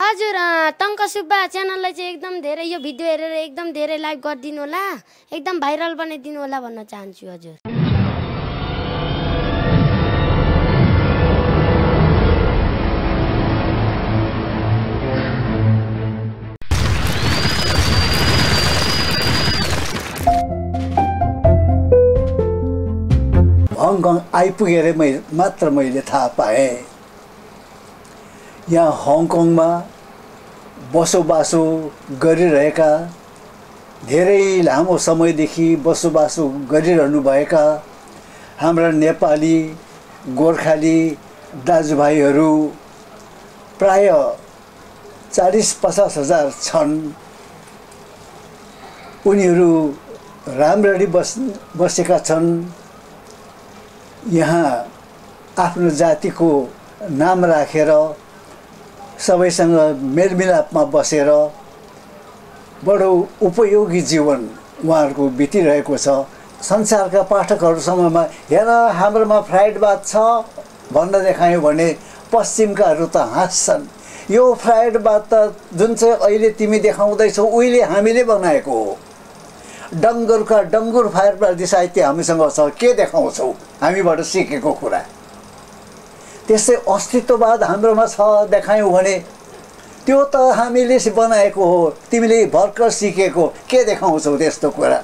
हजुर टङ्क सुब्बा च्यानललाई चाहिँ एकदम धेरै यो भिडियो हेरेर एकदम धेरै लाइक गरिदिनु होला, एकदम भाइरल बनाइदिनु होला भन्न चाहन्छु हजुर। हङकङ आइपुगेर मात्र मैले थाहा पाएँ यहाँ हङकङमा बसोबासो गरिरहेका धेरै लामो समयदेखि बसोबासो गरिरहनुभएका हाम्रा नेपाली गोर्खाली दाजुभाइहरू प्राय 40-50 हजार छन्। उनीहरू राम्ररी बसेका छन्। यहाँ आफ्नो जातिको नाम राखेर सबैसँग मेलमिलापमा बसेर बडो उपयोगी जीवन उहाँहरूको बितिरहेको छ। संसारका पाठकहरूसम्ममा हेर हाम्रोमा फ्राइड भात छ भन्न देखायो भने पश्चिमकाहरू त हाँस्छन्। यो फ्राइड भात त जुन चाहिँ अहिले तिमी देखाउँदैछौ उहिले हामीले बनाएको हो। डङ्गुरका डङ्गुर फायरप्राइज साहित्य हामीसँग छ, के देखाउँछौ हामीबाट सिकेको कुरा। त्यस्तै अस्तित्ववाद हाम्रोमा छ देखायौँ भने त्यो त हामीले बनाएको हो, तिमीले भर्खर सिकेको, के देखाउँछौ त्यस्तो कुरा।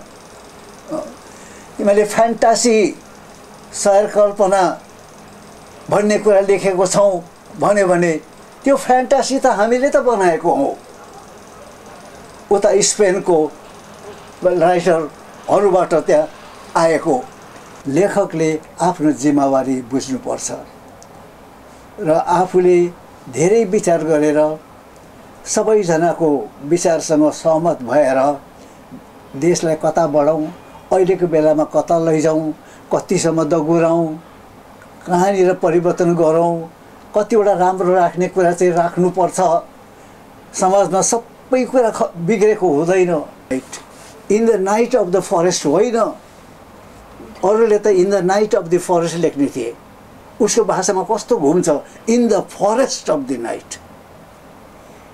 तिमीले फ्यान्टासी शहर कल्पना भन्ने कुरा लेखेको छौ भन्यो भने त्यो फ्यान्टासी त हामीले त बनाएको हो। उता स्पेनको राइटरहरूबाट त्यहाँ आएको। लेखकले आफ्नो जिम्मेवारी बुझ्नुपर्छ र आफूले धेरै विचार गरेर सबैजनाको विचारसँग सहमत भएर देशलाई कता बढाउँ, अहिलेको बेलामा कता लैजाउँ, कतिसम्म दगुराउँ, कहाँनिर परिवर्तन गरौँ, कतिवटा राम्रो राख्ने कुरा चाहिँ राख्नुपर्छ। समाजमा सबै कुरा बिग्रेको हुँदैन। In the night of the forest होइन, अरूले त in the night of the forest लेख्ने थिए। उसको भाषामा कस्तो घुम्छ, in the forest of the night.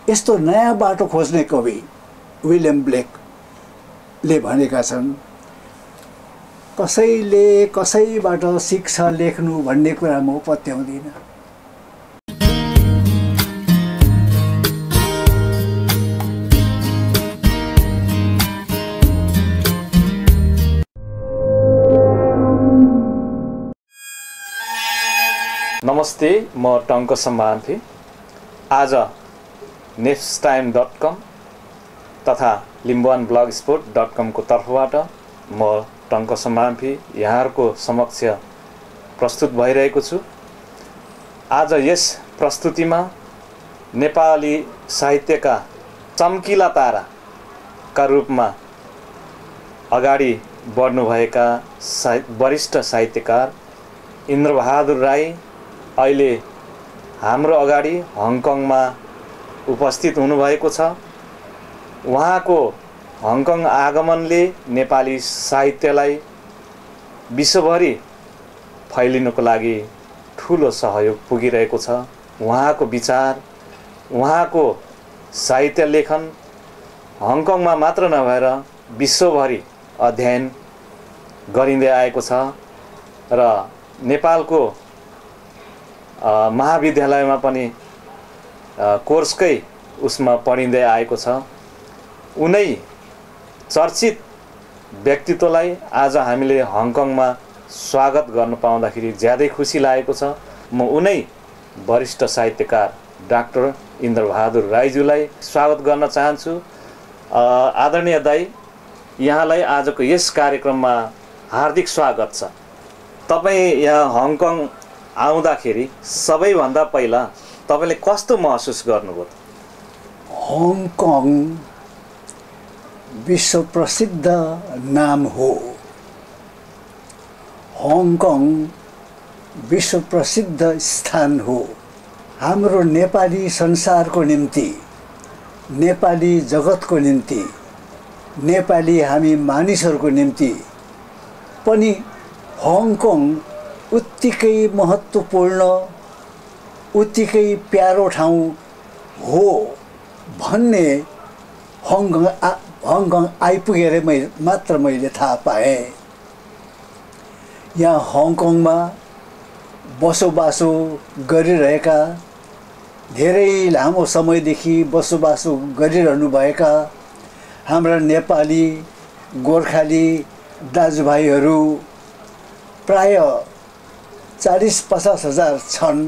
यस्तो नयाँ बाटो खोज्ने कवि विलियम ब्लेकले भनेका छन्, कसैले कसैबाट सिक्छ लेख्नु भन्ने कुरा म पत्याउँदिनँ। नमस्ते, म टङ्क सम्मान्थे। आज nexttime.com तथा limbwanblogspot.com को तर्फबाट म टङ्क सम्मान्थे यहाँहरूको समक्ष प्रस्तुत भइरहेको छु। आज यस प्रस्तुतिमा नेपाली साहित्यका चम्किला ताराका रूपमा अगाडि बढ्नुभएका वरिष्ठ साहित्यकार इन्द्रबहादुर राई अहिले हाम्रो अगाडि हङकङमा उपस्थित हुनुभएको छ। उहाँको हङकङ आगमनले नेपाली साहित्यलाई विश्वभरि फैलिनुको लागि ठुलो सहयोग पुगिरहेको छ। उहाँको विचार, उहाँको साहित्य लेखन हङकङमा मात्र नभएर विश्वभरि अध्ययन गरिँदै आएको छ र नेपालको महाविद्यालयमा पनि कोर्सकै उसमा पढिँदै आएको छ। उनै चर्चित व्यक्तित्वलाई आज हामीले हङकङमा स्वागत गर्न पाउँदाखेरि ज्यादै खुसी लागेको छ। म उनै वरिष्ठ साहित्यकार डाक्टर इन्द्रबहादुर राईज्यूलाई स्वागत गर्न चाहन्छु। आदरणीय दाई, यहाँलाई आजको यस कार्यक्रममा हार्दिक स्वागत छ। तपाईँ यहाँ हङकङ आउँदाखेरि सबैभन्दा पहिला तपाईँले कस्तो महसुस गर्नुभयो? हङकङ विश्व प्रसिद्ध नाम हो। हङकङ विश्व प्रसिद्ध स्थान हो। हाम्रो नेपाली संसारको निम्ति, नेपाली जगतको निम्ति, नेपाली हामी मानिसहरूको निम्ति पनि हङकङ उत्तिकै महत्त्वपूर्ण, उत्तिकै प्यारो ठाउँ हो भन्ने हङकङ आइपुगेर मैले थाहा पाएँ। यहाँ हङकङमा बसोबासो गरिरहेका, धेरै लामो समयदेखि बसोबासो गरिरहनुभएका हाम्रा नेपाली गोर्खाली दाजुभाइहरू प्राय 40-50 हजार छन्।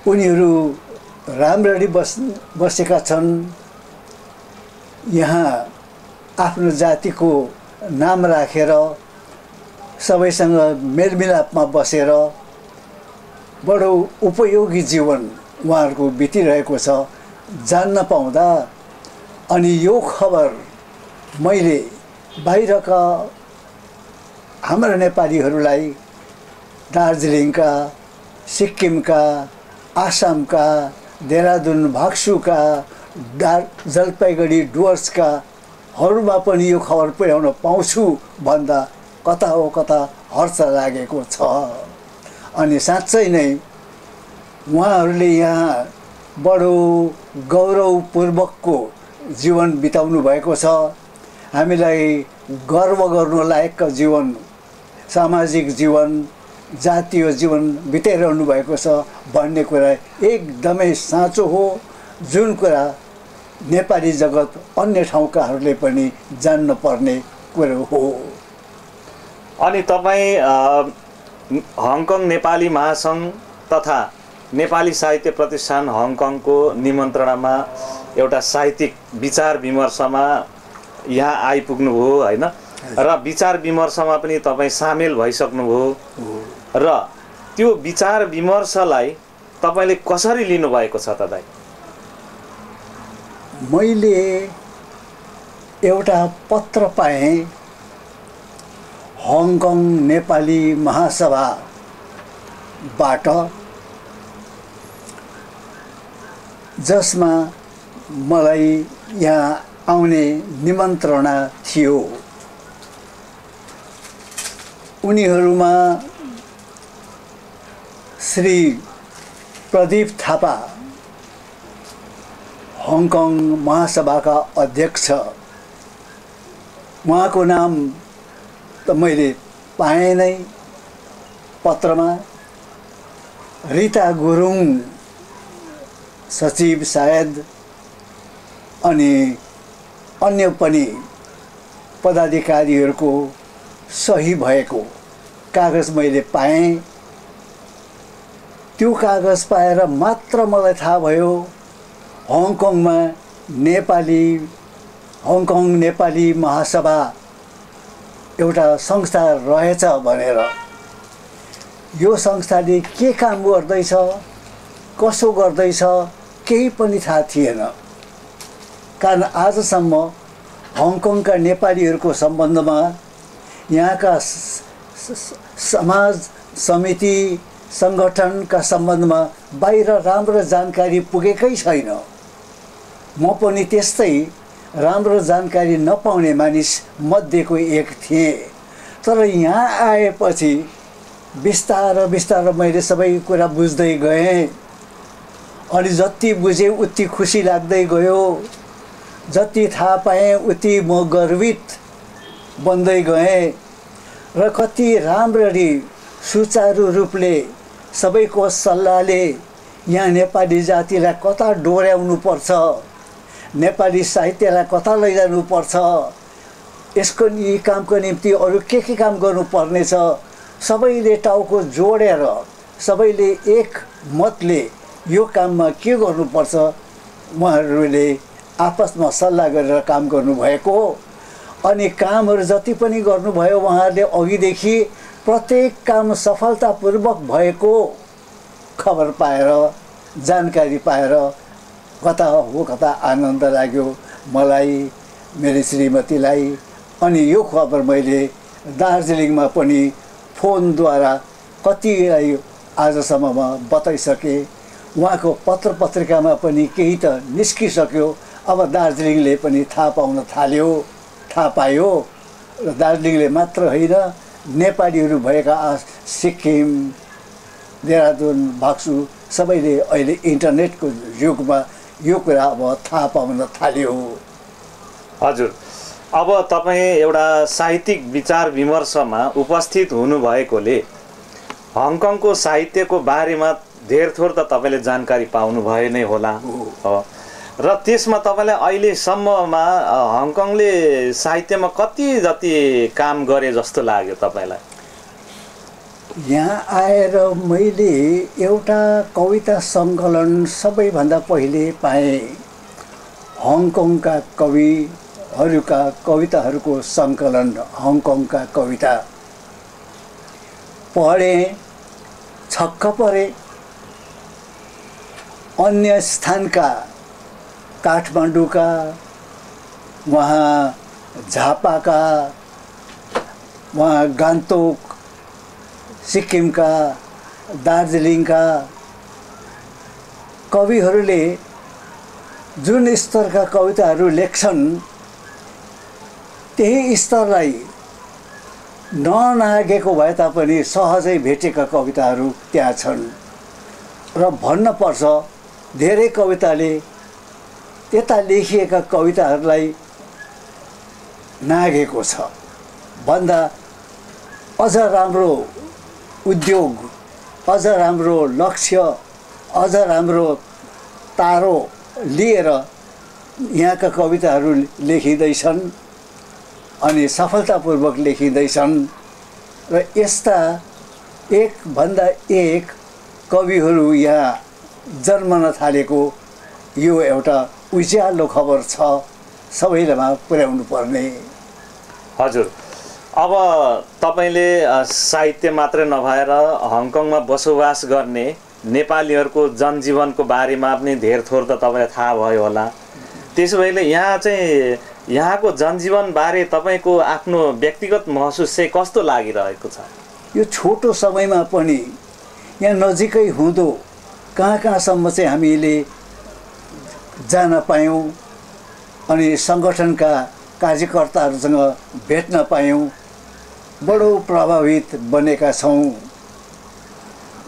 उनीहरू राम्ररी बसेका छन्। यहाँ आफ्नो जातिको नाम राखेर सबैसँग मेलमिलापमा बसेर बडो उपयोगी जीवन उहाँहरूको बितिरहेको छ जान्न पाउँदा। अनि यो खबर मैले बाहिरका हाम्रा नेपालीहरूलाई, दार्जिलिङका, सिक्किमका, आसामका, देहरादुन भाग्सुका, जलपाइगुडी डुवर्सकाहरूमा पनि यो खबर पुर्याउन पाउँछु भन्दा कता हो कता हर्ष लागेको छ। अनि साँच्चै नै उहाँहरूले यहाँ बडो गौरवपूर्वकको जीवन बिताउनु भएको छ। हामीलाई गर्व गर्नु लायकको जीवन, सामाजिक जीवन, जातीय जीवन बिताइरहनु भएको छ भन्ने कुरा एकदमै साँचो हो, जुन कुरा नेपाली जगत अन्य ठाउँकाहरूले पनि जान्न पर्ने कुरो हो। अनि तपाईँ हङकङ नेपाली महासङ्घ तथा नेपाली साहित्य प्रतिष्ठान हङकङको निमन्त्रणामा एउटा साहित्यिक विचार विमर्शमा यहाँ आइपुग्नुभयो होइन, र विचार विमर्शमा पनि तपाईँ सामेल भइसक्नुभयो। र त्यो विचार विमर्शलाई तपाईँले कसरी लिनुभएको छ त दाइ? मैले एउटा पत्र पाएँ हङकङ नेपाली महासभाबाट, जसमा मलाई यहाँ आउने निमन्त्रणा थियो। उनीहरूमा श्री प्रदीप थापा हङकङ महासभाका अध्यक्ष, उहाँको नाम त मैले पाएँ नै पत्रमा। रिता गुरुङ सचिव सायद, अनि अन्य पनि पदाधिकारीहरूको सही भएको कागज मैले पाएँ। त्यो कागज पाएर मात्र मलाई थाहा भयो हङकङ नेपाली महासभा एउटा संस्था रहेछ भनेर। यो संस्थाले के काम गर्दैछ, कसो गर्दैछ केही पनि थाहा थिएन। कारण आजसम्म हङकङका नेपालीहरूको सम्बन्धमा यहाँका समाज समिति सङ्गठनका सम्बन्धमा बाहिर राम्रो जानकारी पुगेकै छैन। म पनि त्यस्तै राम्रो जानकारी नपाउने मानिस मध्येको एक थिएँ। तर यहाँ आएपछि बिस्तारो मैले सबै कुरा बुझ्दै गएँ। अनि जति बुझेँ उति खुसी लाग्दै गयो, जति थाहा पाएँ उति म गर्वित बन्दै गएँ। र कति राम्ररी सुचारू रूपले सबैको सल्लाहले यहाँ नेपाली जातिलाई कता डोर्याउनु पर्छ, नेपाली साहित्यलाई कता लैजानु पर्छ, यसको कामको निम्ति अरू के काम गर्नुपर्नेछ, सबैले टाउको जोडेर सबैले एक मतले यो काममा के गर्नुपर्छ उहाँहरूले आपसमा सल्लाह गरेर काम गर्नुभएको। अनि कामहरू जति पनि गर्नुभयो उहाँहरूले अघिदेखि प्रत्येक काम सफलतापूर्वक भएको खबर पाएर, जानकारी पाएर कता हो कता आनन्द लाग्यो मलाई, मेरी श्रीमतीलाई। अनि यो खबर मैले दार्जिलिङमा पनि फोनद्वारा कतिलाई आजसम्ममा बताइसकेँ। उहाँको पत्र पत्रिकामा पनि केही त निस्किसक्यो। अब दार्जिलिङले पनि थाहा पायो। र दार्जिलिङले मात्र होइन, नेपालीहरू भएका सिक्किम, देहरादुन, भाग्सु सबैले अहिले इन्टरनेटको युगमा यो कुरा अब थाहा पाउन थाल्यो। हजुर, अब तपाईँ एउटा साहित्यिक विचार विमर्शमा उपस्थित हुनुभएकोले हङकङको साहित्यको बारेमा धेर थोर त तपाईँले जानकारी पाउनुभयो नै होला। र त्यसमा तपाईँलाई अहिलेसम्ममा हङकङले साहित्यमा कति जति काम गरे जस्तो लाग्यो तपाईँलाई? यहाँ आएर मैले एउटा कविता सङ्कलन सबैभन्दा पहिले पाएँ। हङकङका कविहरूका कविताहरूको सङ्कलन, हङकङका कविता पढेँ, छक्क परे। अन्य स्थानका काठमाडौँका, वहाँ झापाका, वहाँ गान्तोक, सिक्किमका, दार्जिलिङका कविहरूले जुन स्तरका कविताहरू लेख्छन् त्यही स्तरलाई ननागेको भए तापनि सहजै भेटेका कविताहरू त्यहाँ छन्। र भन्नुपर्छ धेरै कविताले त्यता लेखिएका कविताहरूलाई नागेको छ। भन्दा अझ राम्रो उद्योग, अझ राम्रो लक्ष्य, अझ राम्रो तारो लिएर यहाँका कविताहरू लेखिँदैछन् अनि सफलतापूर्वक लेखिँदैछन्। र यस्ता एकभन्दा एक कविहरू यहाँ जन्मन थालेको यो एउटा उज्यालो खबर छ, सबैलाई पुर्याउनु पर्ने। हजुर, अब तपाईँले साहित्य मात्रै नभएर हङकङमा बसोबास गर्ने नेपालीहरूको जनजीवनको बारेमा पनि धेर थोर त तपाईँलाई थाहा भयो होला। त्यसो भएले यहाँ चाहिँ यहाँको जनजीवन बारे तपाईँको आफ्नो व्यक्तिगत महसुस चाहिँ कस्तो लागिरहेको छ? यो छोटो समयमा पनि यहाँ नजिकै हुँदो कहाँ कहाँसम्म चाहिँ हामीले जान पायौँ अनि सङ्गठनका कार्यकर्ताहरूसँग भेट्न पायौँ, बडो प्रभावित बनेका छौँ।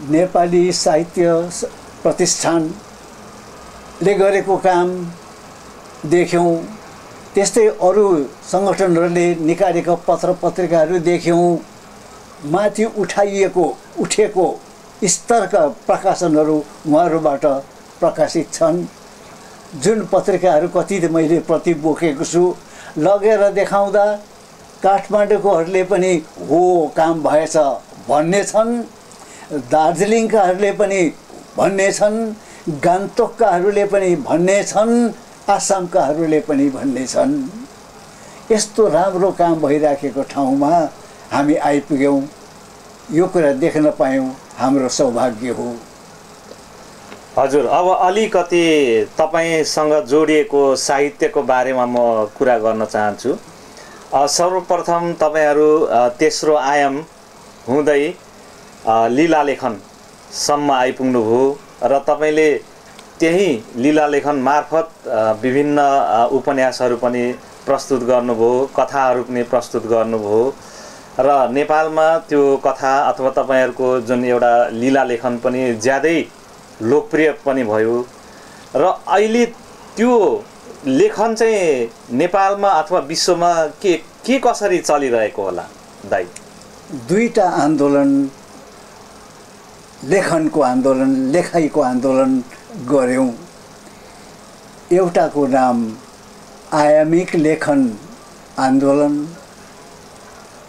नेपाली साहित्य प्रतिष्ठानले गरेको काम देख्यौँ, त्यस्तै अरू सङ्गठनहरूले निकालेका पत्र पत्रिकाहरू देख्यौँ। माथि उठेको स्तरका प्रकाशनहरू उहाँहरूबाट प्रकाशित छन्। जुन पत्रिकाहरू कति त मैले प्रति बोकेको छु, लगेर देखाउँदा काठमाडौँकोहरूले पनि हो काम भएछ भन्ने छन्, दार्जिलिङकाहरूले पनि भन्ने छन्, गान्तोककाहरूले पनि भन्ने छन्, आसामकाहरूले पनि भन्ने छन्। यस्तो राम्रो काम भइराखेको ठाउँमा हामी आइपुग्यौँ, यो कुरा देख्न पायौँ, हाम्रो सौभाग्य हो। हजुर, अब अलिकति तपाईँसँग जोडिएको साहित्यको बारेमा म कुरा गर्न चाहन्छु। सर्वप्रथम तपाईँहरू तेस्रो आयाम हुँदै लीला लेखनसम्म आइपुग्नुभयो र तपाईँले त्यही लीला लेखन मार्फत विभिन्न उपन्यासहरू पनि प्रस्तुत गर्नुभयो, कथाहरू पनि प्रस्तुत गर्नुभयो र नेपालमा त्यो कथा अथवा तपाईँहरूको जुन एउटा लीला लेखन पनि ज्यादै लोकप्रिय पनि भयो र अहिले त्यो लेखन चाहिँ नेपालमा अथवा विश्वमा के कसरी चलिरहेको होला दाइ? दुईटा आन्दोलन, लेखनको आन्दोलन, लेखाइको आन्दोलन गऱ्यौँ। एउटाको नाम आयामिक लेखन आन्दोलन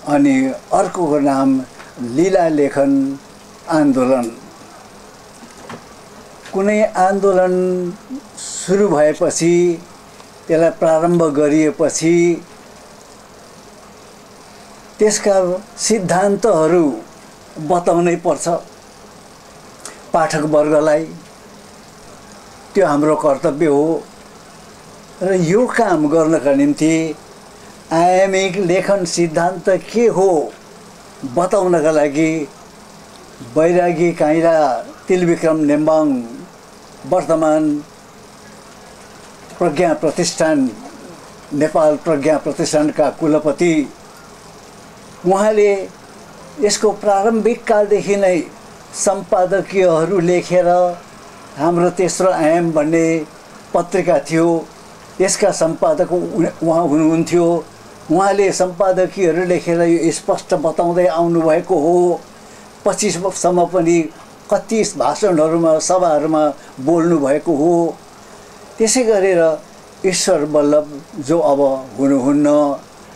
अनि अर्कोको नाम लीला लेखन आन्दोलन। कुनै आन्दोलन सुरु भएपछि, त्यसलाई प्रारम्भ गरिएपछि त्यसका सिद्धान्तहरू बताउनै पर्छ पाठकवर्गलाई, त्यो हाम्रो कर्तव्य हो। र यो काम गर्नका निम्ति आयामिक लेखन सिद्धान्त के हो बताउनका लागि बैरागी काइँला तिलविक्रम नेम्बाङ, वर्तमान प्रज्ञा प्रतिष्ठान, नेपाल प्रज्ञा प्रतिष्ठानका कुलपति, उहाँले यसको प्रारम्भिक कालदेखि नै सम्पादकीयहरू लेखेर हाम्रो तेस्रो आयाम भन्ने पत्रिका थियो, यसका सम्पादक उहाँ हुनुहुन्थ्यो। उहाँले सम्पादकीयहरू लेखेर यो स्पष्ट बताउँदै आउनुभएको हो। 25 वर्षसम्म पनि कति भाषणहरूमा सभाहरूमा बोल्नुभएको हो। त्यसै गरेर ईश्वर बल्लभ जो अब हुनुहुन्न,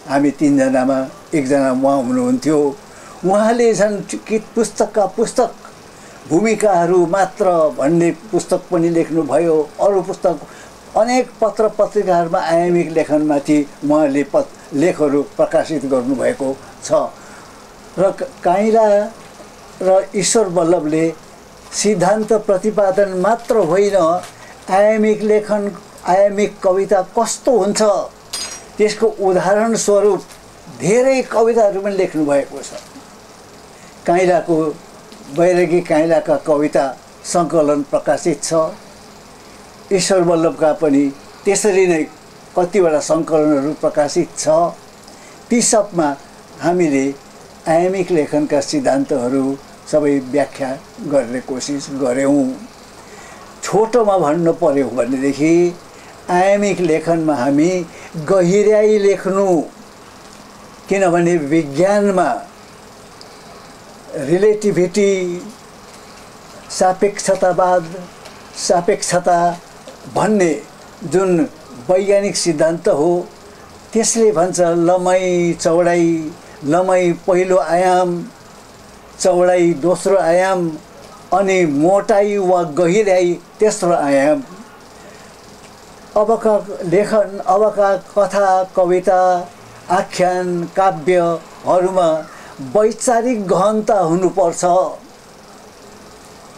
हामी तीनजनामा एकजना उहाँ हुनुहुन्थ्यो। उहाँले झन् कि पुस्तकका पुस्तक भूमिकाहरू मात्र भन्ने पुस्तक पनि लेख्नुभयो। अरू पुस्तक अनेक पत्र पत्रिकाहरूमा आयामिक लेखनमाथि उहाँले लेखहरू प्रकाशित गर्नुभएको छ। र काइँला र ईश्वर बल्लभले सिद्धान्त प्रतिपादन मात्र होइन, आयामिक लेखन, आयामिक कविता कस्तो हुन्छ त्यसको उदाहरण स्वरूप धेरै कविताहरू पनि लेख्नु भएको छ। काइँलाको बैरागी काइँलाका कविता सङ्कलन प्रकाशित छ। ईश्वर बल्लभका पनि त्यसरी नै कतिवटा सङ्कलनहरू प्रकाशित छ। ती सबमा हामीले आयामिक लेखनका सिद्धान्तहरू सबै व्याख्या गर्ने कोसिस गऱ्यौँ। छोटोमा भन्नु पर्यो भनेदेखि आयामिक लेखनमा हामी गहिर्याई लेख्नु, किनभने विज्ञानमा रिलेटिभिटी, सापेक्षतावाद, सापेक्षता भन्ने जुन वैज्ञानिक सिद्धान्त हो, त्यसले भन्छ लम्बाइ चौडाइ, लम्बाइ पहिलो आयाम, चौडाइ दोस्रो आयाम, अनि मोटाइ वा गहिर्याई तेस्रो आयाम। अबका लेखन, अबका कथा, कविता, आख्यान, काव्यहरूमा वैचारिक गहनता हुनुपर्छ,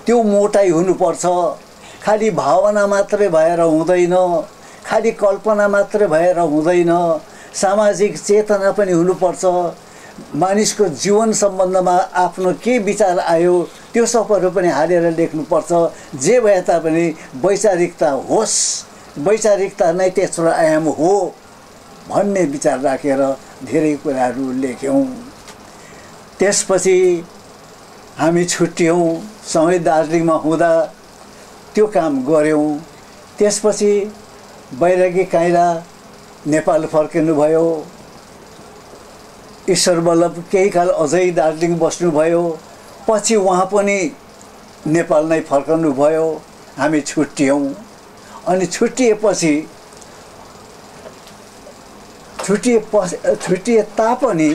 त्यो मोटाइ हुनुपर्छ। खालि भावना मात्रै भएर हुँदैन, खालि कल्पना मात्रै भएर हुँदैन, सामाजिक चेतना पनि हुनुपर्छ। मानिसको जीवन सम्बन्धमा आफ्नो के विचार आयो त्यो सबहरू पनि हालेर लेख्नुपर्छ। जे भए तापनि वैचारिकता होस्, वैचारिकता नै तेस्रो आयाम हो भन्ने विचार राखेर धेरै कुराहरू लेख्यौँ। त्यसपछि हामी छुट्यौँ, सँगै दार्जिलिङमा हुँदा त्यो काम गऱ्यौँ। त्यसपछि बैरागी काइँला नेपाल फर्किनुभयो। ईश्वर बल्लभ केही काल अझै दार्जिलिङ बस्नुभयो। पछि उहाँ पनि नेपाल नै फर्कनुभयो। हामी छुट्यौँ। अनि छुट्टिए तापनि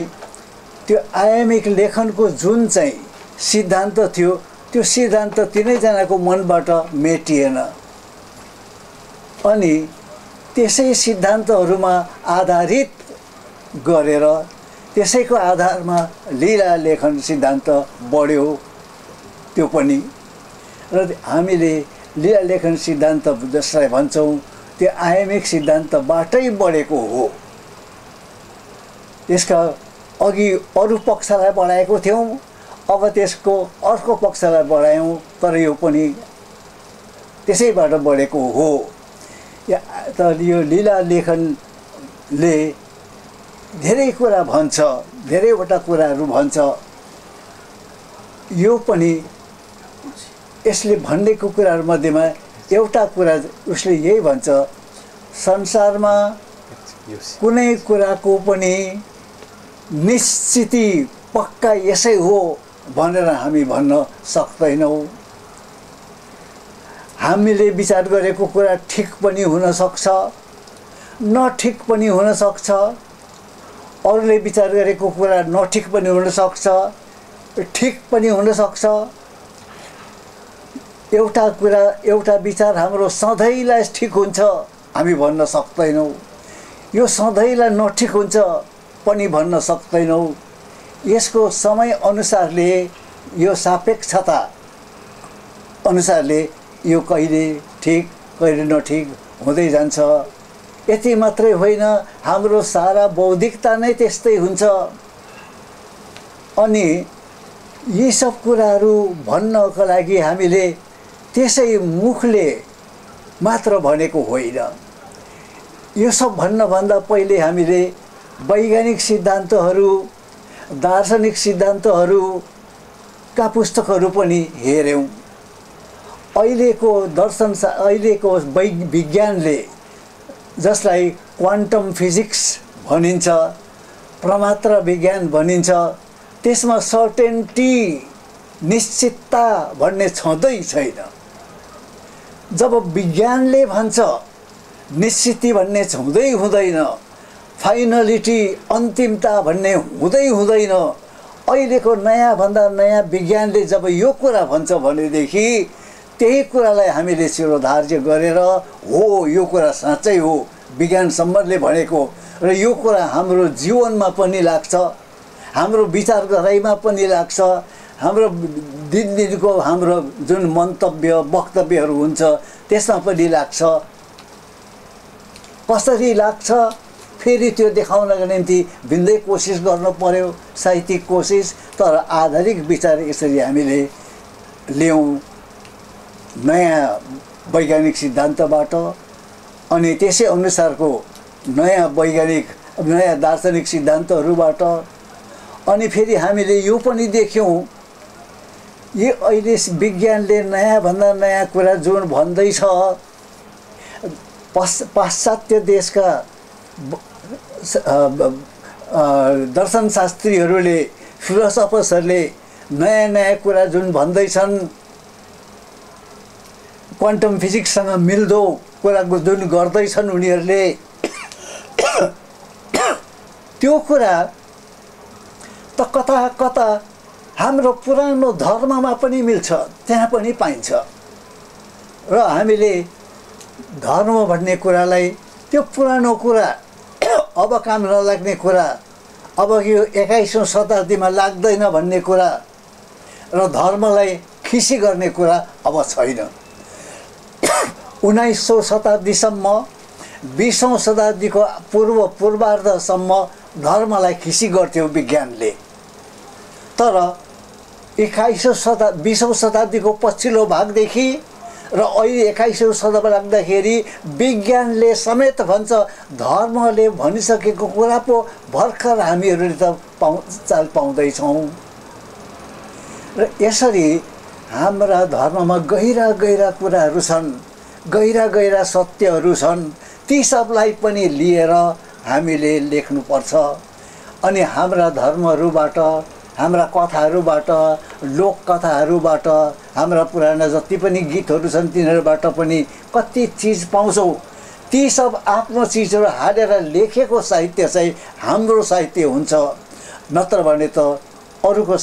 त्यो आयामिक लेखनको जुन चाहिँ सिद्धान्त थियो, त्यो सिद्धान्त तिनैजनाको मनबाट मेटिएन। अनि त्यसै सिद्धान्तहरूमा आधारित गरेर त्यसैको आधारमा लीला लेखन सिद्धान्त बढ्यो। त्यो पनि र हामीले लीला लेखन सिद्धान्त जसलाई भन्छौँ त्यो आयामिक सिद्धान्तबाटै बढेको हो। त्यसका अघि अरू पक्षलाई बढाएको थियौँ, अब त्यसको अर्को पक्षलाई बढायौँ, तर यो पनि त्यसैबाट बढेको हो। त यो लीला लेखनले धेरै कुरा भन्छ, धेरैवटा कुराहरू भन्छ। यो पनि यसले भनेको कुराहरूमध्येमा एउटा कुरा उसले यही भन्छ, संसारमा कुनै कुराको पनि निश्चिती पक्का यसै हो भनेर हामी भन्न सक्दैनौँ। हामीले विचार गरेको कुरा ठिक पनि हुनसक्छ, नठिक पनि हुनसक्छ। अरूले विचार गरेको कुरा नठिक पनि हुनसक्छ, ठिक पनि हुनसक्छ। एउटा कुरा, एउटा विचार हाम्रो सधैँलाई ठिक हुन्छ हामी भन्न सक्दैनौँ। यो सधैँलाई नठिक हुन्छ पनि भन्न सक्दैनौँ। यसको समय अनुसारले, यो सापेक्षता अनुसारले यो कहिले ठिक कहिले नठिक हुँदै जान्छ। यति मात्रै होइन, हाम्रो सारा बौद्धिकता नै त्यस्तै हुन्छ। अनि यी सब कुराहरू भन्नको लागि हामीले त्यसै मुखले मात्र भनेको होइन। यो सब भन्नभन्दा पहिले हामीले वैज्ञानिक सिद्धान्तहरू, दार्शनिक सिद्धान्तहरू का पुस्तकहरू पनि हेऱ्यौँ। अहिलेको अहिलेको विज्ञानले जसलाई क्वान्टम फिजिक्स भनिन्छ, प्रमात्रा विज्ञान भनिन्छ, त्यसमा सर्टेन्टी निश्चितता भन्ने छँदै छैन। जब विज्ञानले भन्छ निश्चिती भन्ने छँदै हुँदैन, फाइनलिटी अन्तिमता भन्ने हुँदैन, अहिलेको नयाँभन्दा नयाँ विज्ञानले जब यो कुरा भन्छ भनेदेखि त्यही कुरालाई हामीले शिरोधार्य गरेर हो यो कुरा साँच्चै हो विज्ञान सम्बन्धले भनेको र यो कुरा हाम्रो जीवनमा पनि लाग्छ, हाम्रो विचार गराइमा पनि लाग्छ, हाम्रो दिनदिनको हाम्रो जुन मन्तव्य वक्तव्यहरू हुन्छ त्यसमा पनि लाग्छ। कसरी लाग्छ फेरि त्यो देखाउनका निम्ति भिन्दै कोसिस गर्नु पर्यो, साहित्यिक कोसिस। तर आधारिक विचार यसरी हामीले ल्याउँ नयाँ वैज्ञानिक सिद्धान्तबाट, अनि त्यसै अनुसारको नयाँ दार्शनिक सिद्धान्तहरूबाट। अनि फेरि हामीले यो पनि देख्यौँ यो अहिले विज्ञानले नयाँभन्दा नयाँ कुरा जुन भन्दैछ, पाश्चात्य देशका दर्शनशास्त्रीहरूले फिलोसफर्सहरूले नयाँ नयाँ कुरा जुन भन्दैछन्, क्वान्टम फिजिक्ससँग मिल्दो कुरा जुन गर्दैछन् उनीहरूले, त्यो कुरा त कता कता हाम्रो पुरानो धर्ममा पनि मिल्छ, त्यहाँ पनि पाइन्छ। र हामीले धर्म भन्ने कुरालाई त्यो पुरानो कुरा अब काम नलाग्ने कुरा, अब यो 21औं शताब्दीमा लाग्दैन भन्ने कुरा र धर्मलाई खिसी गर्ने कुरा अब छैन। 19औं शताब्दीसम्म 20औं शताब्दीको पूर्वार्धसम्म धर्मलाई खिसी गर्थ्यो विज्ञानले। तर 20औं शताब्दीको पछिल्लो भागदेखि र अहिले 21औं शताब्दी लाग्दाखेरि विज्ञानले समेत भन्छ धर्मले भनिसकेको कुरा पो भर्खर हामीहरूले त चाल पाउँदैछौँ। र यसरी हाम्रा धर्ममा गहिरा गहिरा कुराहरू छन्, गहिरा गहिरा सत्यहरू छन्, ती सबलाई पनि लिएर हामीले लेख्नुपर्छ। अनि हाम्रा धर्महरूबाट, हाम्रा कथाहरूबाट, लोककथाहरूबाट, हाम्रा पुराना जति पनि गीतहरू छन् तिनीहरूबाट पनि कति चिज पाउँछौँ। ती सब आफ्नो चिजहरू हालेर लेखेको साहित्य चाहिँ हाम्रो साहित्य हुन्छ, नत्र भने त अरूको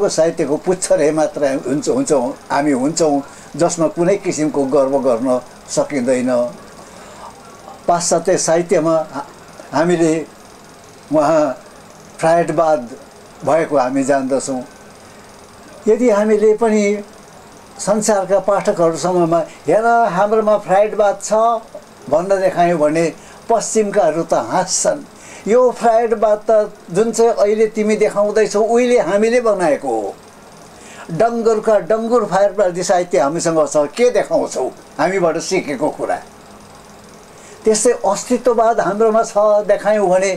साहित्यको पुच्छरे मात्र हुन्छौँ हामी हुन्छौँ, जसमा कुनै किसिमको गर्व गर्न सकिँदैन। पाश्चात्य साहित्यमा हामीले वहाँ फ्रायडवाद भएको हामी जान्दछौँ। यदि हामीले पनि संसारका पाठकहरूसम्ममा हेर हाम्रोमा फ्रायडवाद छ भन्न देखायौँ भने पश्चिमकाहरू त हाँस्छन्। यो फ्रायडवाद त जुन चाहिँ अहिले तिमी देखाउँदैछौ उहिले हामीले बनाएको हो। डङ्गुरका डङ्गुर फ्रायडवादी साहित्य हामीसँग छ, के देखाउँछौ हामीबाट सिकेको कुरा। त्यस्तै अस्तित्ववाद हाम्रोमा छ देखायौँ भने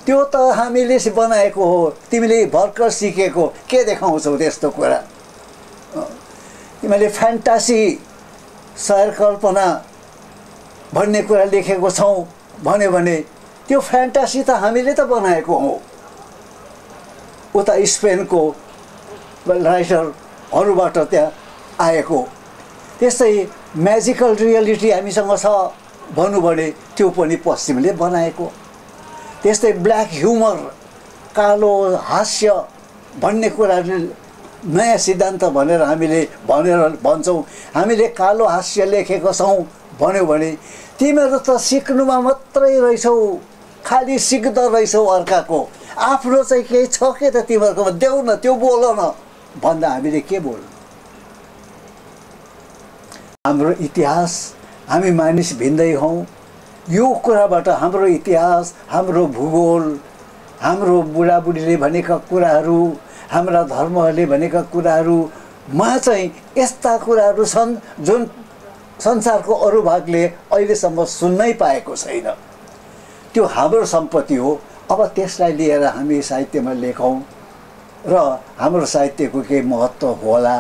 त्यो त हामीले बनाएको हो, तिमीले भर्खर सिकेको, के देखाउँछौ त्यस्तो कुरा। तिमीले फ्यान्टासी शहर कल्पना भन्ने कुरा लेखेको छौ भन्यो भने त्यो फ्यान्टासी त हामीले त बनाएको हो। उता स्पेनको राइटरहरूबाट त्यहाँ आएको। त्यस्तै म्याजिकल रियालिटी हामीसँग छ भन्नु भने त्यो पनि पश्चिमले बनाएको। त्यस्तै ब्ल्याक ह्युमर, कालो हास्य भन्ने कुराले नयाँ सिद्धान्त भनेर हामीले भन्छौँ। हामीले कालो हास्य लेखेको छौँ भन्यो भने तिमीहरू त सिक्नुमा मात्रै रहेछौ, खालि सिक्दा रहेछौ अर्काको, आफ्नो चाहिँ केही छ के त तिमीहरूकोमा, देऊ न त्यो बोल न भन्दा हामीले के बोल्नु। हाम्रो इतिहास, हामी मानिस भिन्दै हौँ। यो कुराबाट हाम्रो इतिहास, हाम्रो भूगोल, हाम्रो बुढाबुढीले भनेका कुराहरू, हाम्रा धर्महरूले भनेका कुराहरूमा चाहिँ यस्ता कुराहरू छन् जुन संसारको अरू भागले अहिलेसम्म सुन्नै पाएको छैन। त्यो हाम्रो सम्पत्ति हो। अब त्यसलाई लिएर हामी साहित्यमा लेखौँ र हाम्रो साहित्यको केही महत्त्व होला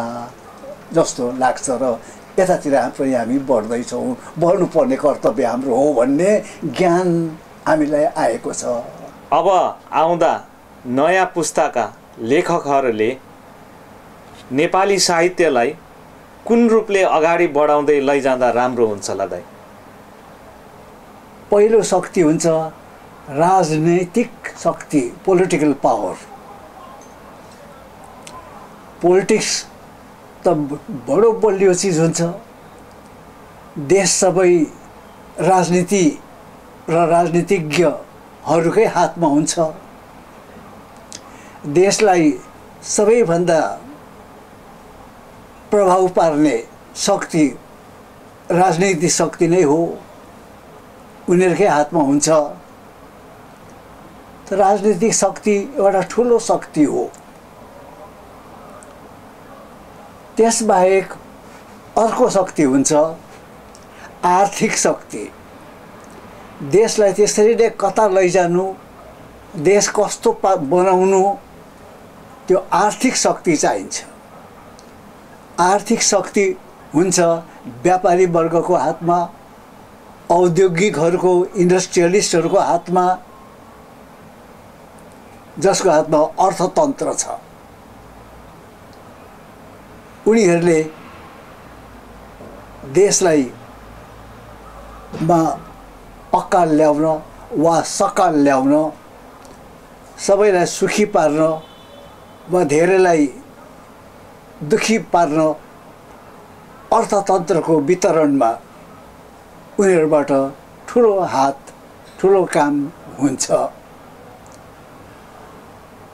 जस्तो लाग्छ र यतातिर पनि हामी बढ्दैछौँ, बढ्नुपर्ने कर्तव्य हाम्रो हो भन्ने ज्ञान हामीलाई आएको छ। अब आउँदा नयाँ पुस्ताका लेखकहरूले नेपाली साहित्यलाई कुन रूपले अगाडि बढाउँदै लैजाँदा राम्रो हुन्छ होला दाइ? पहिलो शक्ति हुन्छ राजनैतिक शक्ति, पोलिटिकल पावर। पोलिटिक्स त बडो बलियो चिज हुन्छ। देश सबै राजनीति र राजनीतिज्ञहरूकै हातमा हुन्छ। देशलाई सबैभन्दा प्रभाव पार्ने शक्ति राजनीतिक शक्ति नै हो, उनीहरूकै हातमा हुन्छ। राजनीतिक शक्ति एउटा ठुलो शक्ति हो। त्यसबाहेक अर्को शक्ति हुन्छ आर्थिक शक्ति। देशलाई त्यसरी नै कता लैजानु, देश कस्तो बनाउनु, त्यो आर्थिक शक्ति चाहिन्छ। आर्थिक शक्ति हुन्छ व्यापारी वर्गको हातमा, औद्योगिकहरूको, इन्डस्ट्रियलिस्टहरूको हातमा, जसको हातमा अर्थतन्त्र छ। उनीहरूले देशलाई अकाल ल्याउन वा सकाल ल्याउन, सबैलाई सुखी पार्न वा धेरैलाई दुखी पार्न अर्थतन्त्रको वितरणमा उनीहरूबाट ठुलो हात, ठुलो काम हुन्छ।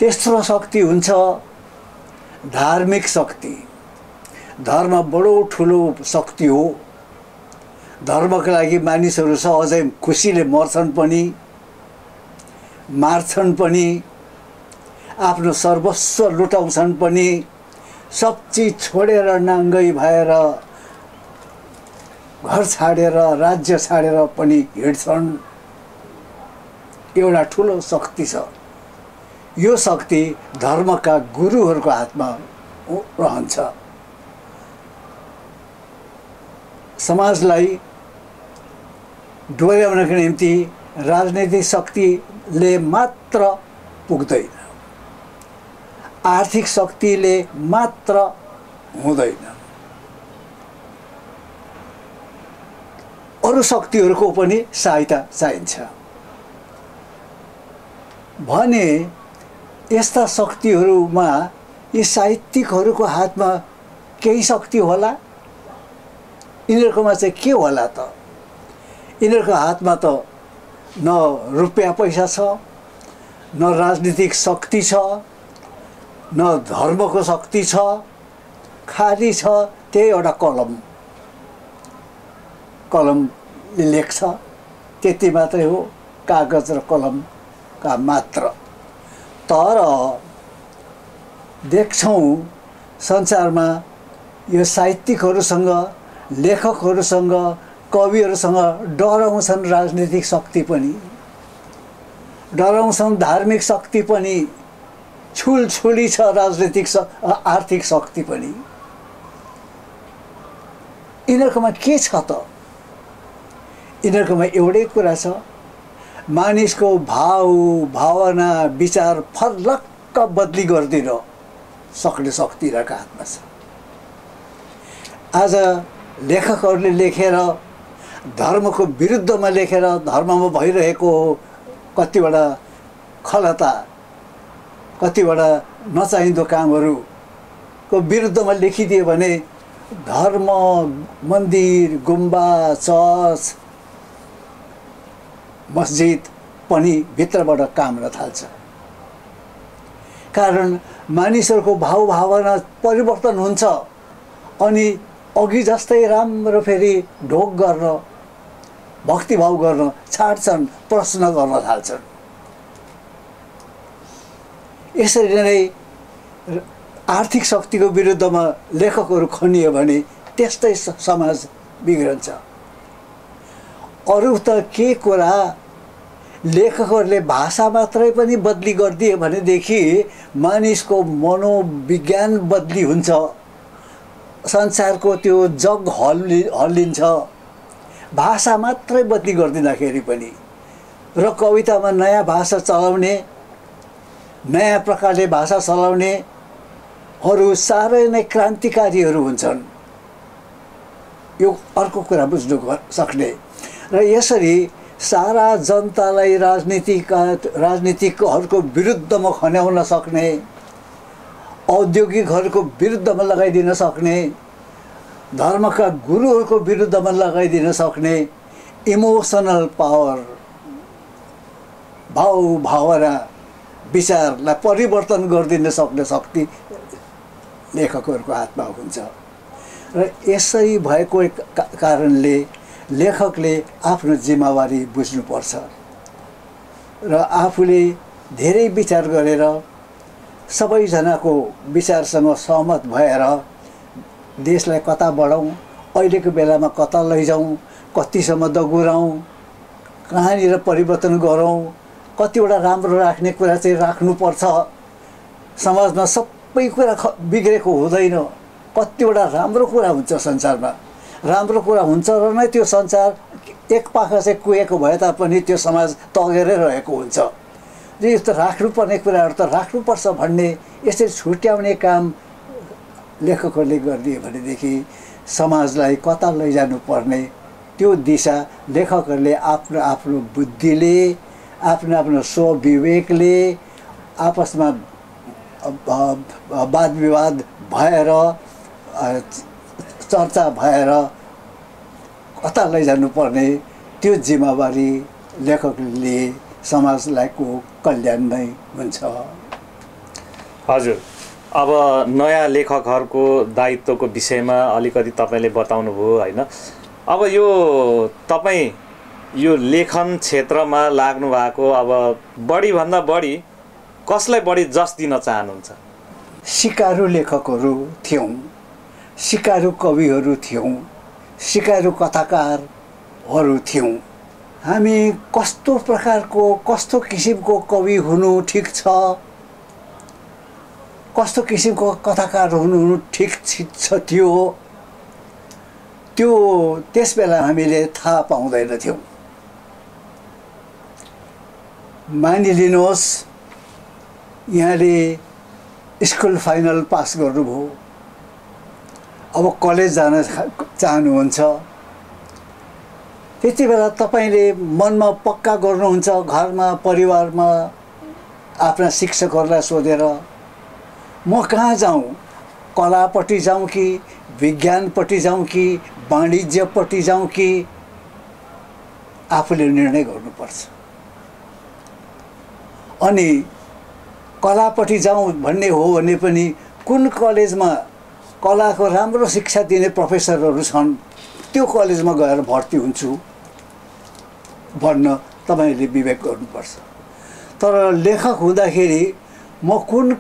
तेस्रो शक्ति हुन्छ धार्मिक शक्ति। धर्म बडो ठुलो शक्ति हो। धर्मको लागि मानिसहरू सहजै खुसीले मर्छन् पनि, मार्छन् पनि, आफ्नो सर्वस्व लुटाउँछन् पनि, सब चिज छोडेर नाङ्गै भएर घर छाडेर, राज्य छाडेर पनि हिँड्छन्। एउटा ठुलो शक्ति छ। यो शक्ति धर्मका गुरुहरूको हातमा रहन्छ। समाजलाई डोर्याउनका निम्ति राजनीतिक शक्तिले मात्र पुग्दैन, आर्थिक शक्तिले मात्र हुँदैन, अरू शक्तिहरूको पनि सहायता चाहिन्छ। भने यस्ता शक्तिहरूमा यी साहित्यिकहरूको हातमा केही शक्ति होला? यिनीहरूकोमा चाहिँ के होला त? यिनीहरूको हातमा त न रुपियाँ पैसा छ, न राजनीतिक शक्ति छ, न धर्मको शक्ति छ, खाली छ त्यही एउटा कलमले लेख्छ, त्यति मात्रै हो, कागज र कलमका मात्र। तर देख्छौँ संसारमा यो साहित्यिकहरूसँग, लेखकहरूसँग, कविहरूसँग डराउँछन् राजनीतिक शक्ति पनि, डराउँछन् धार्मिक शक्ति पनि, छुलछुली छ राजनीतिक आर्थिक शक्ति पनि। यिनीहरूकोमा के छ त? यिनीहरूकोमा एउटै कुरा छ, मानिसको भाव, भावना, विचार फरक्क बदली गरिदिन सक्ने शक्ति यिनीहरूको हातमा छ। आज लेखकहरूले लेखेर धर्मको विरुद्धमा लेखेर धर्ममा भइरहेको कतिवटा खलता, कतिवटा नचाहिँदो कामहरूको विरुद्धमा लेखिदियो भने धर्म, मन्दिर, गुम्बा, चर्च, मस्जिद पनि भित्रबाट काम गर्न थाल्छ। कारण मानिसहरूको भाव भावना परिवर्तन हुन्छ अनि अघि जस्तै राम्रो फेरि ढोक गर्न, भक्तिभाव गर्न छाड्छन्, प्रश्न गर्न थाल्छन्। यसरी नै आर्थिक शक्तिको विरुद्धमा लेखकहरू खनियो भने त्यस्तै समाज बिग्रन्छ। अरू त के कुरा, लेखकहरूले भाषा मात्रै पनि बदली गरिदिए भनेदेखि मानिसको मनोविज्ञान बदली हुन्छ, संसारको त्यो जग हल्लिन्छ भाषा मात्रै बदली गरिदिँदाखेरि पनि। र कवितामा नयाँ भाषा चलाउने, नयाँ प्रकारले भाषा चलाउनेहरू साह्रै नै क्रान्तिकारीहरू हुन्छन्, यो अर्को कुरा बुझ्नु सक्ने। र यसरी सारा जनतालाई राजनीतिकहरूको विरुद्धमा खन्याउन सक्ने, औद्योगिकहरूको विरुद्धमा लगाइदिन सक्ने, धर्मका गुरुहरूको विरुद्धमा लगाइदिन सक्ने इमोसनल पावर, भावना विचारलाई परिवर्तन गरिदिन सक्ने शक्ति लेखकहरूको हातमा हुन्छ। र यसरी भएको कारणले लेखकले आफ्नो जिम्मेवारी बुझ्नुपर्छ र आफूले धेरै विचार गरेर सबैजनाको विचारसँग सहमत भएर देशलाई कता बढाउँ, अहिलेको बेलामा कता लैजाउँ, कतिसम्म दगुराउँ, कहाँनिर परिवर्तन गरौँ, कतिवटा राम्रो राख्ने कुरा चाहिँ राख्नुपर्छ। समाजमा सबै कुरा बिग्रेको हुँदैन, कतिवटा राम्रो कुरा हुन्छ संसारमा, राम्रो कुरा हुन्छ र नै त्यो संसार एक पाखा चाहिँ कुहेको भए तापनि त्यो समाज तगेरै रहेको हुन्छ। यस्तो राख्नुपर्ने कुराहरू त राख्नुपर्छ भन्ने यसरी छुट्याउने काम लेखकहरूले गरिदिए भनेदेखि समाजलाई कता लैजानु पर्ने त्यो दिशा लेखकहरूले आफ्नो आफ्नो बुद्धिले, आफ्नो आफ्नो स्वविवेकले, आपसमा वाद विवाद भएर, चर्चा भएर कता लैजानु पर्ने त्यो जिम्मेवारी लेखकले समाजलाईको कल्याण नै हुन्छ। हजुर, अब नयाँ लेखकहरूको दायित्वको विषयमा अलिकति तपाईँले बताउनु भयो होइन। अब यो तपाईँ यो लेखन क्षेत्रमा लाग्नु भएको, अब बढीभन्दा बढी कसलाई बढी जस दिन चाहनुहुन्छ? सिकारु लेखकहरू थियौँ, सिकारु कविहरू थियौँ, सिकारु कथाकारहरू थियौँ। हामी कस्तो प्रकारको, कस्तो किसिमको कवि हुनु ठिक छ, कस्तो किसिमको कथाकार हुनु ठिक थियो, त्यो त्यस बेला हामीले थाहा पाउँदैनथ्यौँ। मानिलिनुहोस् यहाँले स्कुल फाइनल पास गर्नुभयो, अब कलेज जान चाहनुहुन्छ, त्यति बेला तपाईँले मनमा पक्का गर्नुहुन्छ, घरमा परिवारमा आफ्ना शिक्षकहरूलाई सोधेर म कहाँ जाउँ, कलापट्टि जाउँ कि विज्ञानपट्टि जाउँ कि वाणिज्यपट्टि जाउँ कि आफूले निर्णय गर्नुपर्छ। अनि कलापट्टि जाउँ भन्ने हो भने पनि कुन कलेजमा कलाको राम्रो शिक्षा दिने प्रोफेसरहरू छन् त्यो कलेजमा गएर भर्ती हुन्छु भन्न तपाईले विवेक गर्नुपर्छ। तर लेखक हुँदाखेरि म कुन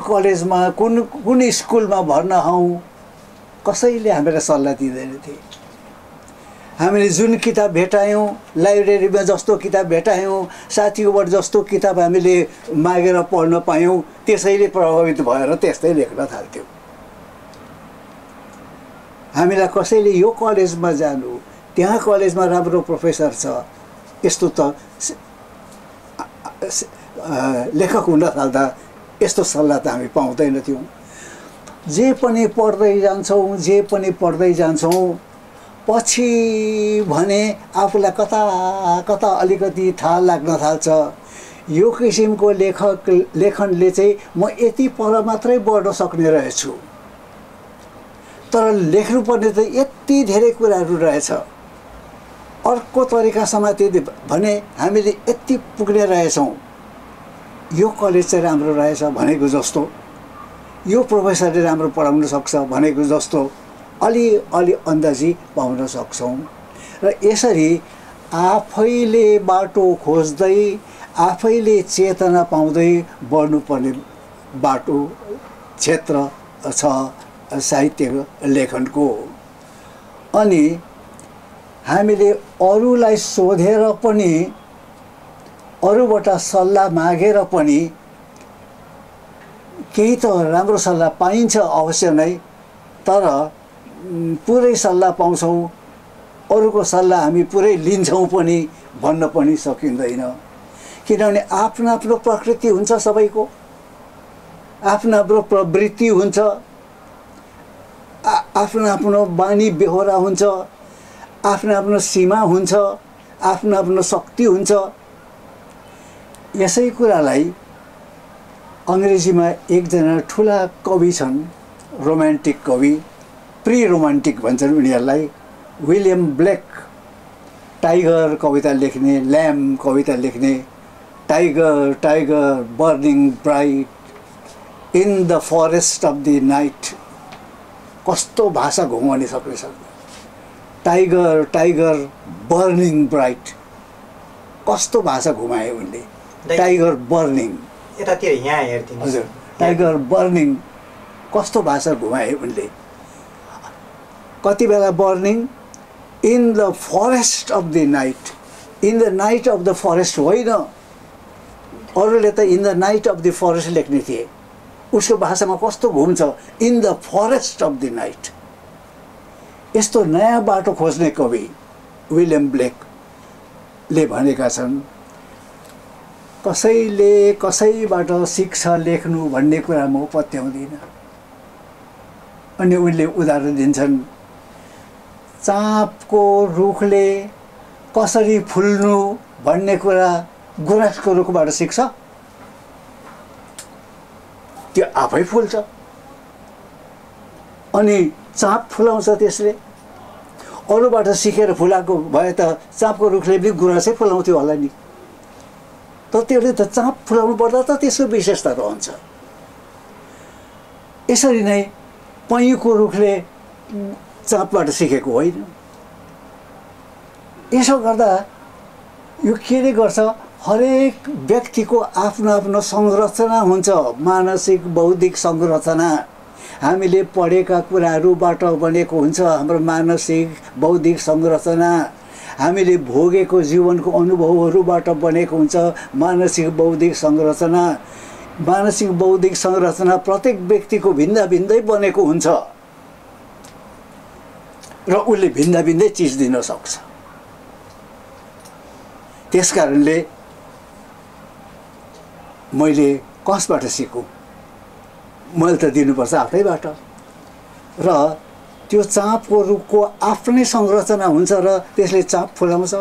कलेजमा कुन स्कुलमा भर्ना हौँ कसैले हामीलाई सल्लाह दिँदैनथे। हामीले जुन किताब भेटायौँ, लाइब्रेरीमा जस्तो किताब भेटायौँ, साथीकोबाट जस्तो किताब हामीले मागेर पढ्न पायौँ, त्यसैले प्रभावित भएर त्यस्तै लेख्न थाल्थ्यौँ। हामीलाई कसैले यो कलेजमा जानु, त्यहाँ कलेजमा राम्रो प्रोफेसर छ, यस्तो त लेखक हुन थाल्दा यस्तो सल्लाह त हामी पाउँदैनथ्यौँ। जे पनि पढ्दै जान्छौँ, पछि भने आफूलाई कता कता अलिकति थाहा लाग्न थाल्छ। यो किसिमको लेखनले चाहिँ म यति पर मात्रै बढ्न सक्ने रहेछु, तर लेख्नुपर्ने त यति धेरै कुराहरू रहेछ। अर्को तरिका समातिदिए भने हामीले यति पुग्ने रहेछौँ, यो कलेज चाहिँ राम्रो रहेछ भनेको जस्तो, यो प्रोफेसरले राम्रो पढाउन सक्छ भनेको जस्तो अलि अन्दाजी पाउन सक्छौँ। र यसरी आफैले बाटो खोज्दै, आफैले चेतना पाउँदै बढ्नुपर्ने बाटो क्षेत्र छ साहित्य लेखनको। अनि हामीले अरूलाई सोधेर पनि अरूबाट सल्लाह मागेर पनि केही त राम्रो सल्लाह पाइन्छ अवश्य नै, तर पुरै सल्लाह पाउँछौँ, अरूको सल्लाह हामी पुरै लिन्छौँ पनि भन्न पनि सकिँदैन। किनभने आफ्नो आफ्नो प्रकृति हुन्छ, सबैको आफ्नो आफ्नो प्रवृत्ति हुन्छ, आफ्नो आफ्नो बानी बेहोरा हुन्छ, आफ्नो आफ्नो सीमा हुन्छ, आफ्नो आफ्नो शक्ति हुन्छ। यसै कुरालाई अङ्ग्रेजीमा एकजना ठुला कवि छन्, रोमान्टिक कवि, प्री रोमान्टिक भन्छन् उनीहरूलाई, विलियम ब्लेक। टाइगर कविता लेख्ने, ल्याम्ब कविता लेख्ने, tiger tiger burning bright in the forest of the night. कस्तो भाषा घुमाउने सक्ने सक्छ। टाइगर टाइगर बर्निङ ब्राइट, कस्तो भाषा घुमाए उनले। टाइगर बर्निङ, यतातिर यहाँ हेर्दिनु हजुर, टाइगर बर्निङ कस्तो भाषा घुमाए उनले। कति बेला burning in the forest of the night, in the night of the forest होइन, अरूले त in the night of the forest लेख्ने थिए, उसको भाषामा कस्तो घुम्छ, in the forest of the night. यस्तो नयाँ बाटो खोज्ने कवि विलियम ब्लेकले भनेका छन्, कसैले कसैबाट सिक्छ लेख्नु भन्ने कुरा म पत्याउँदिनँ। अनि उनले उदाहरण दिन्छन्, चाँपको रुखले कसरी फुल्नु भन्ने कुरा गुराँसको रुखबाट सिक्छ, त्यो आफै फुल्छ। अनि चाँप फुलाउँछ, त्यसले अरूबाट सिकेर फुलाएको भए त चाँपको रुखले पनि गुराँसै फुलाउँथ्यो होला नि, तर त्यसले त चाँप फुलाउनु पर्दा त त्यसको विशेषता रहन्छ। यसरी नै पयुँको रुखले चाँपबाट सिकेको होइन। यसो गर्दा यो केले गर्छ, हरेक व्यक्तिको आफ्नो आफ्नो संरचना हुन्छ, मानसिक बौद्धिक संरचना। हामीले पढेका कुराहरूबाट बनेको हुन्छ हाम्रो मानसिक बौद्धिक संरचना। हामीले भोगेको जीवनको अनुभवहरूबाट बनेको हुन्छ मानसिक बौद्धिक संरचना। मानसिक बौद्धिक संरचना प्रत्येक व्यक्तिको भिन्दा भिन्दै बनेको हुन्छ र उसले भिन्दा भिन्दै चिज दिन सक्छ। त्यसकारणले मैले कसबाट सिकौँ, मैले त दिनुपर्छ आफैबाट। र त्यो चाँपको रुखको आफ्नै संरचना हुन्छ र त्यसले चाँप फुलाउँछ,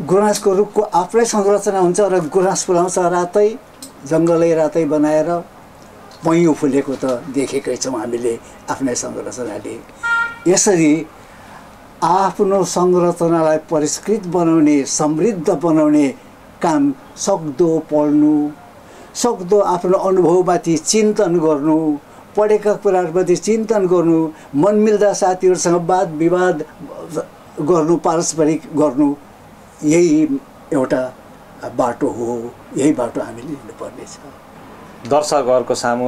गुराँसको रुखको आफ्नै संरचना हुन्छ र गुराँस फुलाउँछ, रातै जङ्गलै रातै बनाएर। पयुँ फुलेको त देखेकै छौँ हामीले आफ्नै संरचनाले। यसरी आफ्नो संरचनालाई परिष्कृत बनाउने, समृद्ध बनाउने काम सक्दो पढ्नु, सक्दो आफ्नो अनुभवमाथि चिन्तन गर्नु, पढेका कुराहरूमाथि चिन्तन गर्नु, मन मिल्दा साथीहरूसँग वाद विवाद गर्नु, पारस्परिक गर्नु, यही एउटा बाटो हो। यही बाटो हामीले लिनुपर्नेछ। दर्शकहरूको सामु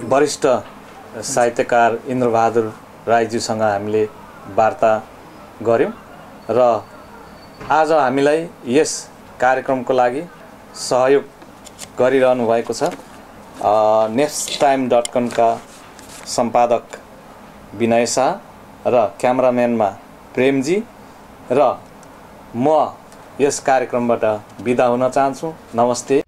वरिष्ठ साहित्यकार इन्द्रबहादुर राईज्यूसँग हामीले वार्ता गऱ्यौँ र आज हामीलाई यस कार्यक्रमको लागि सहयोग गरिरहनु भएको छ nexttime.com का सम्पादक विनय शाह र क्यामेराम्यानमा प्रेमजी र म यस कार्यक्रमबाट बिदा हुन चाहन्छु। नमस्ते।